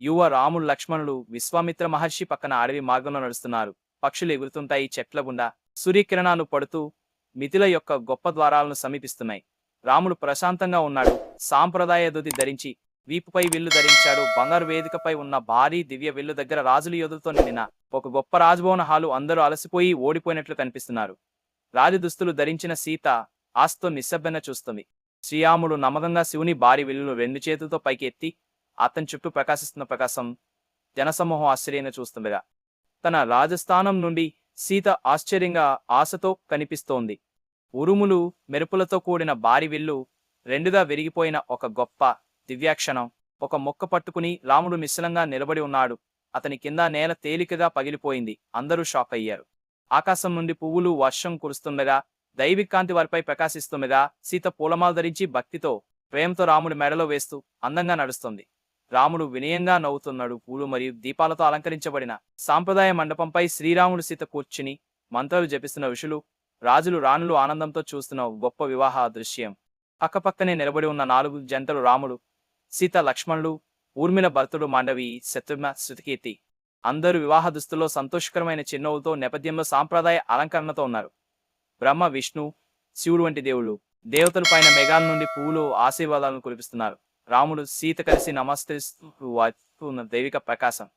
యువ రాముడు లక్ష్మణులు విశ్వామిత్ర మహర్షి పక్కన అడవి మార్గంలో నడుస్తున్నారు. పక్షులు ఎగురుతుంటాయి చెట్ల గుండా. సూర్యకిరణాలు పడుతూ మిథిల యొక్క గొప్ప ద్వారాలను సమీపిస్తున్నాయి. రాముడు ప్రశాంతంగా ఉన్నాడు. సాంప్రదాయ దుది ధరించి వీపుపై విల్లు ధరించాడు. బంగారు వేదికపై ఉన్న భారీ దివ్య విల్లు దగ్గర రాజుల యోధులతో నిండిన ఒక గొప్ప రాజభవన హాలు. అందరూ అలసిపోయి ఓడిపోయినట్లు కనిపిస్తున్నారు. రాజదుస్తులు ధరించిన సీత ఆశతో నిశ్శబ్దంగా చూస్తుంది. శ్రీరాముడు నమ్మకంగా శివుని భారీ విల్లును రెండు చేతులతో పైకి ఎత్తి అతని చుట్టూ ప్రకాశిస్తున్న ప్రకాశం జనసమూహం ఆశ్చర్యంగా చూస్తుండగా తన రాజస్థానం నుండి సీత ఆశ్చర్యంగా ఆశతో కనిపిస్తోంది. ఉరుములు మెరుపులతో కూడిన భారీ విల్లు రెండుగా విరిగిపోయిన ఒక గొప్ప దివ్యాక్షణం. ఒక మొక్క పట్టుకుని రాముడు నిశ్చలంగా నిలబడి ఉన్నాడు. అతని కింద నేల తేలికగా పగిలిపోయింది. అందరూ షాక్ అయ్యారు. ఆకాశం నుండి పువ్వులు వర్షం కురుస్తుండగా దైవికాంతి వారిపై ప్రకాశిస్తుండగా సీత పూలమాల ధరించి భక్తితో ప్రేమతో రాముడి మెడలో వేస్తూ అందంగా నడుస్తుంది. రాముడు వినయంగా నవ్వుతున్నాడు. పూలు మరియు దీపాలతో అలంకరించబడిన సాంప్రదాయ మండపంపై శ్రీరాముడు సీత కూర్చుని మంత్రాలు జపిస్తున్న ఋషులు రాజులు రాణులు ఆనందంతో చూస్తున్న గొప్ప వివాహ దృశ్యం. పక్కపక్కనే నిలబడి ఉన్న 4 జంటలు రాముడు సీత లక్ష్మణులు ఊర్మిళ భరతుడు మాండవి శత్రుఘ్న శృతికీర్తి అందరూ వివాహ దుస్తుల్లో సంతోషకరమైన చిరునవ్వులతో నేపథ్యంలో సాంప్రదాయ అలంకరణతో ఉన్నారు. బ్రహ్మ విష్ణు శివుడు వంటి దేవుళ్ళు దేవతల పైన మేఘాల నుండి పువ్వులు ఆశీర్వాదాలను కురిపిస్తున్నారు. రాముడు సీత కలిసి నమస్తేస్తూ వారి దైవిక ప్రకాశం